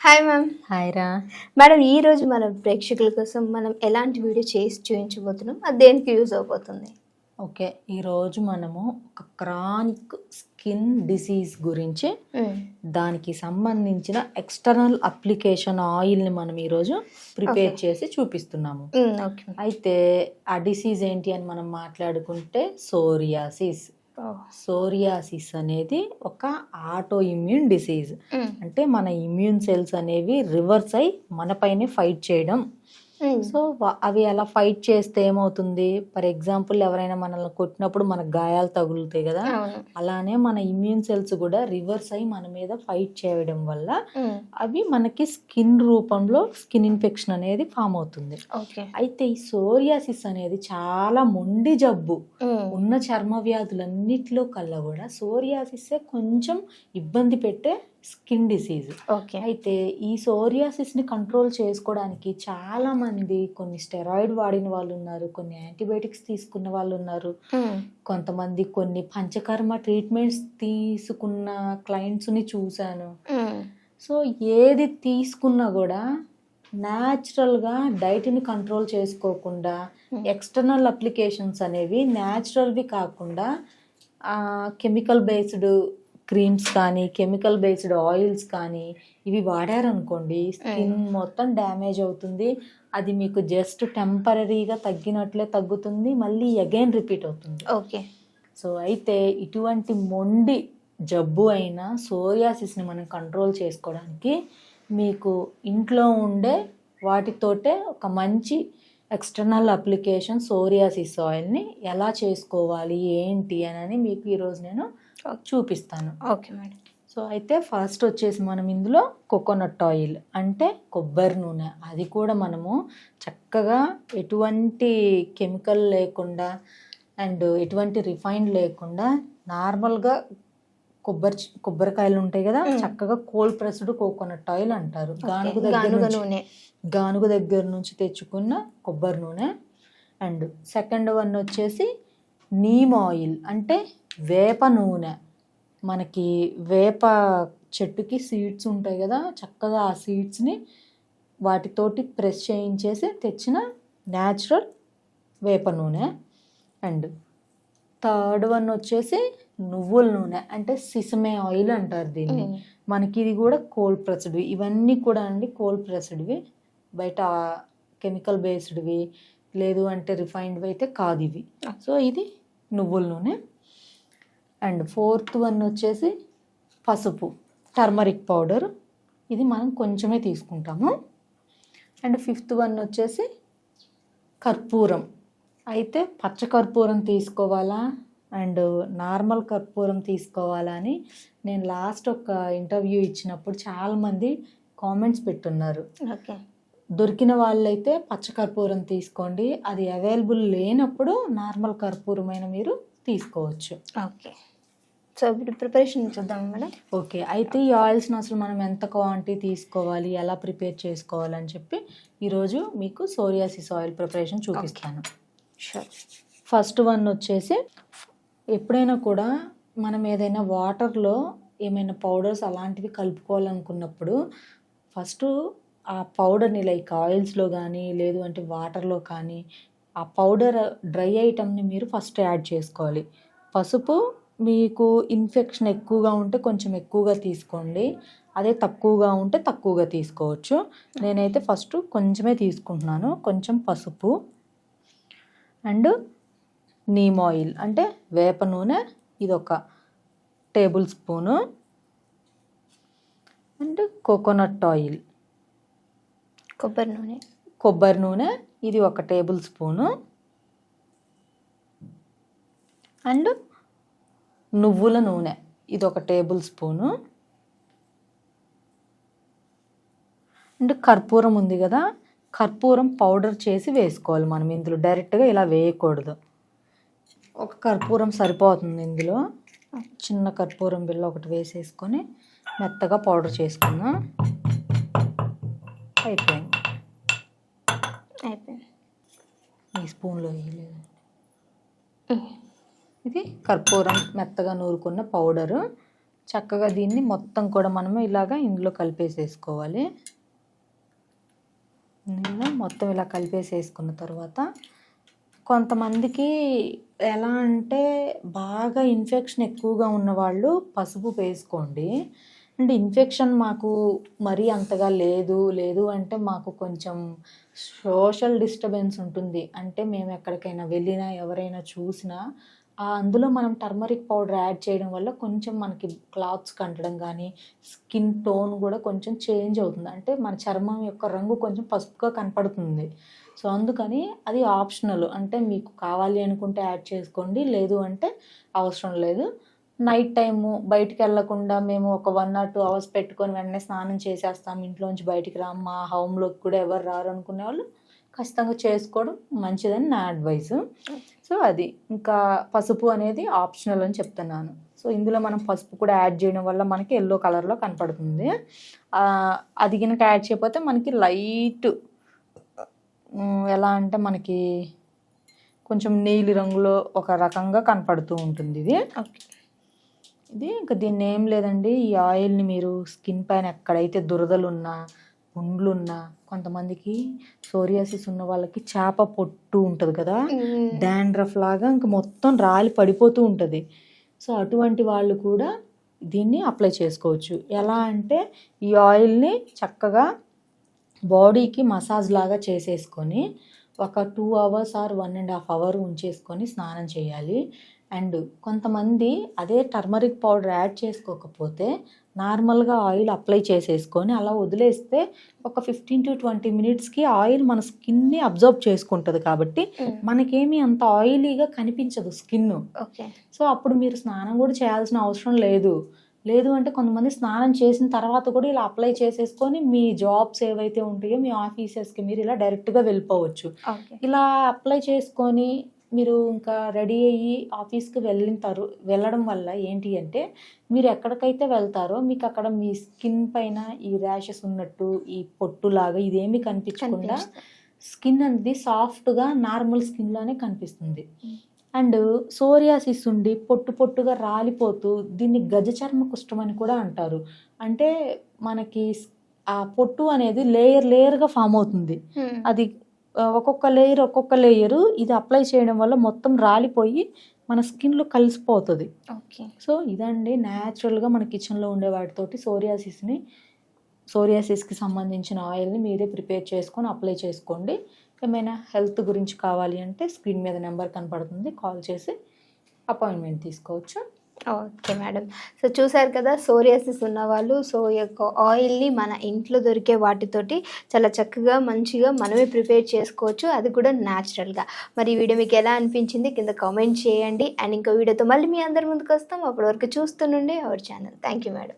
Hi ma'am. Hi రా madam, ఈ రోజు మన ప్రేక్షకుల కోసం మనం ఎలాంటి వీడియో చేసి చూపించబోతున్నాం, అది దేనికి యూజ్ అవబోతుంది? ఓకే, ఈరోజు మనము ఒక క్రానిక్ స్కిన్ డిసీజ్ గురించి దానికి సంబంధించిన ఎక్స్టర్నల్ అప్లికేషన్ ఆయిల్ని మనం ఈరోజు ప్రిపేర్ చేసి చూపిస్తున్నాము. ఓకే. అయితే ఆ డిసీజ్ ఏంటి అని మనం మాట్లాడుకుంటే సోరియాసిస్. సోరియాసిస్ అనేది ఒక ఆటో ఇమ్యూన్ డిసీజ్. అంటే మన ఇమ్యూన్ సెల్స్ అనేవి రివర్స్ అయి మన పైనే ఫైట్ చేయడం. సో అవి అలా ఫైట్ చేస్తే ఏమవుతుంది, ఫర్ ఎగ్జాంపుల్ ఎవరైనా మనల్ని కొట్టినప్పుడు మనకు గాయాలు తగులుతాయి కదా, అలానే మన ఇమ్యూన్ సెల్స్ కూడా రివర్స్ అయి మన మీద ఫైట్ చేయడం వల్ల అవి మనకి స్కిన్ రూపంలో స్కిన్ ఇన్ఫెక్షన్ అనేది ఫామ్ అవుతుంది. అయితే ఈ సోరియాసిస్ అనేది చాలా మొండి జబ్బు. ఉన్న చర్మ వ్యాధులన్నిటిలో కల్లా కూడా సోరియాసిస్ కొంచెం ఇబ్బంది పెట్టే స్కిన్ డిసీజ్. అయితే ఈ సోరియాసిస్ ని కంట్రోల్ చేసుకోవడానికి చాలా మంది కొన్ని స్టెరాయిడ్ వాడిన వాళ్ళు ఉన్నారు, కొన్ని యాంటీబయాటిక్స్ తీసుకున్న వాళ్ళు ఉన్నారు, కొంతమంది కొన్ని పంచకర్మ ట్రీట్మెంట్స్ తీసుకున్న క్లయింట్స్ ని చూశాను. సో ఏది తీసుకున్నా కూడా న్యాచురల్గా డైట్ని కంట్రోల్ చేసుకోకుండా ఎక్స్టర్నల్ అప్లికేషన్స్ అనేవి న్యాచురల్వి కాకుండా కెమికల్ బేస్డ్ క్రీమ్స్ కానీ కెమికల్ బేస్డ్ ఆయిల్స్ కానీ ఇవి వాడారనుకోండి, స్కిన్ మొత్తం డ్యామేజ్ అవుతుంది. అది మీకు జస్ట్ టెంపరీగా తగ్గినట్లే తగ్గుతుంది, మళ్ళీ అగైన్ రిపీట్ అవుతుంది. ఓకే. సో అయితే ఇటువంటి మొండి జబ్బు అయిన సోరియాసిస్ని మనం కంట్రోల్ చేసుకోవడానికి మీకు ఇంట్లో ఉండే వాటితోటే ఒక మంచి ఎక్స్టర్నల్ అప్లికేషన్ సోరియాసిస్ ఆయిల్ని ఎలా చేసుకోవాలి ఏంటి అని మీకు ఈరోజు నేను చూపిస్తాను. Okay madam. సో అయితే ఫస్ట్ వచ్చేసి మనం ఇందులో కోకోనట్ ఆయిల్ అంటే కొబ్బరి నూనె, అది కూడా మనము చక్కగా ఎటువంటి కెమికల్ లేకుండా అండ్ ఎటువంటి రిఫైన్డ్ లేకుండా నార్మల్గా కొబ్బరికాయలు ఉంటాయి కదా, చక్కగా కోల్డ్ ప్రెస్డ్ కోకోనట్ ఆయిల్ అంటారు. గానుగ దగ్గర నుంచి తెచ్చుకున్న కొబ్బరి నూనె. అండ్ సెకండ్ వన్ వచ్చేసి నీమ్ ఆయిల్ అంటే వేప నూనె. మనకి వేప చెట్టుకి సీడ్స్ ఉంటాయి కదా, చక్కగా ఆ సీడ్స్ని వాటితోటి ప్రెస్ చేయించేసి తెచ్చిన న్యాచురల్ వేప నూనె. అండ్ థర్డ్ వన్ వచ్చేసి నువ్వుల నూనె అంటే సిసమే ఆయిల్ అంటారు దీన్ని. మనకి ఇది కూడా కోల్డ్ ప్రెస్డ్వి. ఇవన్నీ కూడా అండి కోల్డ్ ప్రెస్డ్వి, బయట కెమికల్ బేస్డ్వి లేదు అంటే రిఫైన్డ్వి అయితే కాదు ఇవి. సో ఇది నువ్వుల నూనె. అండ్ ఫోర్త్ వన్ వచ్చేసి పసుపు, టర్మరిక్ పౌడర్, ఇది మనం కొంచెమే తీసుకుంటాము. అండ్ ఫిఫ్త్ వన్ వచ్చేసి కర్పూరం. అయితే పచ్చ కర్పూరం తీసుకోవాలా అండ్ నార్మల్ కర్పూరం తీసుకోవాలా అని నేను లాస్ట్ ఒక ఇంటర్వ్యూ ఇచ్చినప్పుడు చాలామంది కామెంట్స్ పెట్టున్నారు. ఓకే. దొరికిన వాళ్ళైతే పచ్చ కర్పూరం తీసుకోండి, అది అవైలబుల్ లేనప్పుడు నార్మల్ కర్పూరమైన మీరు తీసుకోవచ్చు. ఓకే. సో ఇప్పుడు ప్రిపరేషన్ చూద్దాం మేడం. ఓకే. అయితే ఈ ఆయిల్స్ని అసలు మనం ఎంత క్వాంటిటీ తీసుకోవాలి, ఎలా ప్రిపేర్ చేసుకోవాలని చెప్పి ఈరోజు మీకు సోరియాసిస్ ఆయిల్ ప్రిపరేషన్ చూపిస్తాను. షూర్. ఫస్ట్ వన్ వచ్చేసి, ఎప్పుడైనా కూడా మనం ఏదైనా వాటర్లో ఏమైనా పౌడర్స్ అలాంటివి కలుపుకోవాలనుకున్నప్పుడు ఫస్ట్ ఆ పౌడర్ని లైక్ ఆయిల్స్లో కానీ లేదు అంటే వాటర్లో కానీ ఆ పౌడర్ డ్రై ఐటమ్ని మీరు ఫస్ట్ యాడ్ చేసుకోవాలి. పసుపు మీకు ఇన్ఫెక్షన్ ఎక్కువగా ఉంటే కొంచెం ఎక్కువగా తీసుకోండి, అదే తక్కువగా ఉంటే తక్కువగా తీసుకోవచ్చు. నేనైతే ఫస్ట్ కొంచెమే తీసుకుంటున్నాను, కొంచెం పసుపు. అండ్ నీమ్ ఆయిల్ అంటే వేప నూనె, ఇది ఒక table spoon. And coconut oil కొబ్బరి నూనె, ఇది ఒక టేబుల్ స్పూను. అండ్ నువ్వుల నూనె, ఇది ఒక టేబుల్ స్పూను. అండ్ కర్పూరం ఉంది కదా, కర్పూరం పౌడర్ చేసి వేసుకోవాలి మనం ఇందులో, డైరెక్ట్గా ఇలా వేయకూడదు. ఒక కర్పూరం సరిపోతుంది ఇందులో. చిన్న కర్పూరం బిళ్ళ ఒకటి వేసేసుకొని మెత్తగా పౌడర్ చేసుకుందాం. అయిపోయింది. ఈ స్పూన్లో వేయలేదు. ఇది కర్పూరం మెత్తగా నూరుకున్న పౌడరు. చక్కగా దీన్ని మొత్తం కూడా మనము ఇలాగా ఇందులో కలిపేసేసుకోవాలి. ఇందులో మొత్తం ఇలా కలిపేసేసుకున్న తర్వాత కొంతమందికి ఎలా అంటే బాగా ఇన్ఫెక్షన్ ఎక్కువగా ఉన్నవాళ్ళు పసుపు వేసుకోండి. అంటే ఇన్ఫెక్షన్ మాకు మరీ అంతగా లేదు అంటే మాకు కొంచెం సోషల్ డిస్టర్బెన్స్ ఉంటుంది. అంటే మేము ఎక్కడికైనా వెళ్ళినా ఎవరైనా చూసినా అందులో మనం టర్మరిక్ పౌడర్ యాడ్ చేయడం వల్ల కొంచెం మనకి క్లాత్స్ కంటడం కానీ స్కిన్ టోన్ కూడా కొంచెం చేంజ్ అవుతుంది. అంటే మన చర్మం యొక్క రంగు కొంచెం పసుపుగా కనపడుతుంది. సో అందుకని అది ఆప్షనల్. అంటే మీకు కావాలి అనుకుంటే యాడ్ చేసుకోండి, లేదు అంటే అవసరం లేదు. నైట్ టైము బయటికి వెళ్ళకుండా మేము ఒక 1 or 2 hours పెట్టుకొని వెంటనే స్నానం చేసేస్తాం, ఇంట్లోంచి బయటికి రాము, మా హోమ్లోకి కూడా ఎవరు రారు అనుకునే వాళ్ళు ఖచ్చితంగా చేసుకోవడం మంచిదని నా అడ్వైస్. సో అది ఇంకా పసుపు అనేది ఆప్షనల్ అని చెప్తున్నాను. సో ఇందులో మనం పసుపు కూడా యాడ్ చేయడం వల్ల మనకి ఎల్లో కలర్లో కనపడుతుంది. అది కనుక యాడ్ చేయకపోతే మనకి లైట్ ఎలా అంటే మనకి కొంచెం నీలి రంగులో ఒక రకంగా కనపడుతూ ఉంటుంది ఇది. ఇది ఇంకా దీన్ని ఏం లేదండి, ఈ ఆయిల్ని మీరు స్కిన్ పైన ఎక్కడైతే దురదలున్నా పుండ్లున్నా, కొంతమందికి సోరియాసిస్ ఉన్న వాళ్ళకి చేప పొట్టు ఉంటుంది కదా, డాండ్రఫ్ లాగా ఇంక మొత్తం రాలి పడిపోతూ ఉంటుంది. సో అటువంటి వాళ్ళు కూడా దీన్ని అప్లై చేసుకోవచ్చు. ఎలా అంటే ఈ ఆయిల్ని చక్కగా బాడీకి మసాజ్ లాగా చేసేసుకొని ఒక 2 hours or 1.5 hours ఉంచేసుకొని స్నానం చేయాలి. అండ్ కొంతమంది అదే టర్మరిక్ పౌడర్ యాడ్ చేసుకోకపోతే నార్మల్గా ఆయిల్ అప్లై చేసేసుకొని అలా వదిలేస్తే ఒక 15 to 20 minutesకి ఆయిల్ మన స్కిన్ని అబ్జర్వ్ చేసుకుంటుంది. కాబట్టి మనకేమీ అంత ఆయిలీగా కనిపించదు స్కిన్. సో అప్పుడు మీరు స్నానం కూడా చేయాల్సిన అవసరం లేదు అంటే కొంతమంది స్నానం చేసిన తర్వాత కూడా ఇలా అప్లై చేసేసుకొని మీ జాబ్స్ ఏవైతే ఉంటాయో మీ ఆఫీసెస్కి మీరు ఇలా డైరెక్ట్గా వెళ్ళిపోవచ్చు. ఇలా అప్లై చేసుకొని మీరు ఇంకా రెడీ అయ్యి ఆఫీస్కి వెళ్ళడం వల్ల ఏంటి అంటే మీరు ఎక్కడికైతే వెళ్తారో మీకు అక్కడ మీ స్కిన్ పైన ఈ ర్యాషెస్ ఉన్నట్టు ఈ పొట్టులాగా ఇదేమీ కనిపించకుండా స్కిన్ అనేది సాఫ్ట్గా నార్మల్ స్కిన్లోనే కనిపిస్తుంది. అండ్ సోరియాసిస్ ఉండి పొట్టుగా రాలిపోతూ దీన్ని గజ చర్మ కుష్ఠం అని కూడా అంటారు. అంటే మనకి ఆ పొట్టు అనేది లేయర్గా ఫామ్ అవుతుంది. అది ఒక్కొక్క లేయరు ఇది అప్లై చేయడం వల్ల మొత్తం రాలిపోయి మన స్కిన్లో కలిసిపోతుంది. సో ఇదండి న్యాచురల్గా మన కిచెన్లో ఉండే వాటితోటి సోరియాసిస్కి సంబంధించిన ఆయిల్ని మీరే ప్రిపేర్ చేసుకొని అప్లై చేసుకోండి. ఏమైనా హెల్త్ గురించి కావాలి అంటే స్క్రీన్ మీద నెంబర్ కనపడుతుంది, కాల్ చేసి అపాయింట్మెంట్ తీసుకోవచ్చు. Okay madam. సో చూసారు కదా, సోరియాసిస్ ఉన్నవాళ్ళు సో ఈ యొక్క ఆయిల్ని మన ఇంట్లో దొరికే వాటితోటి చాలా చక్కగా మంచిగా మనమే ప్రిపేర్ చేసుకోవచ్చు, అది కూడా న్యాచురల్గా. మరి ఈ వీడియో మీకు ఎలా అనిపించింది కింద కామెంట్ చేయండి. అండ్ ఇంకో వీడియోతో మళ్ళీ మీ అందరి ముందుకు వస్తాం. అప్పటి వరకు చూస్తుండండి our channel. Thank you madam.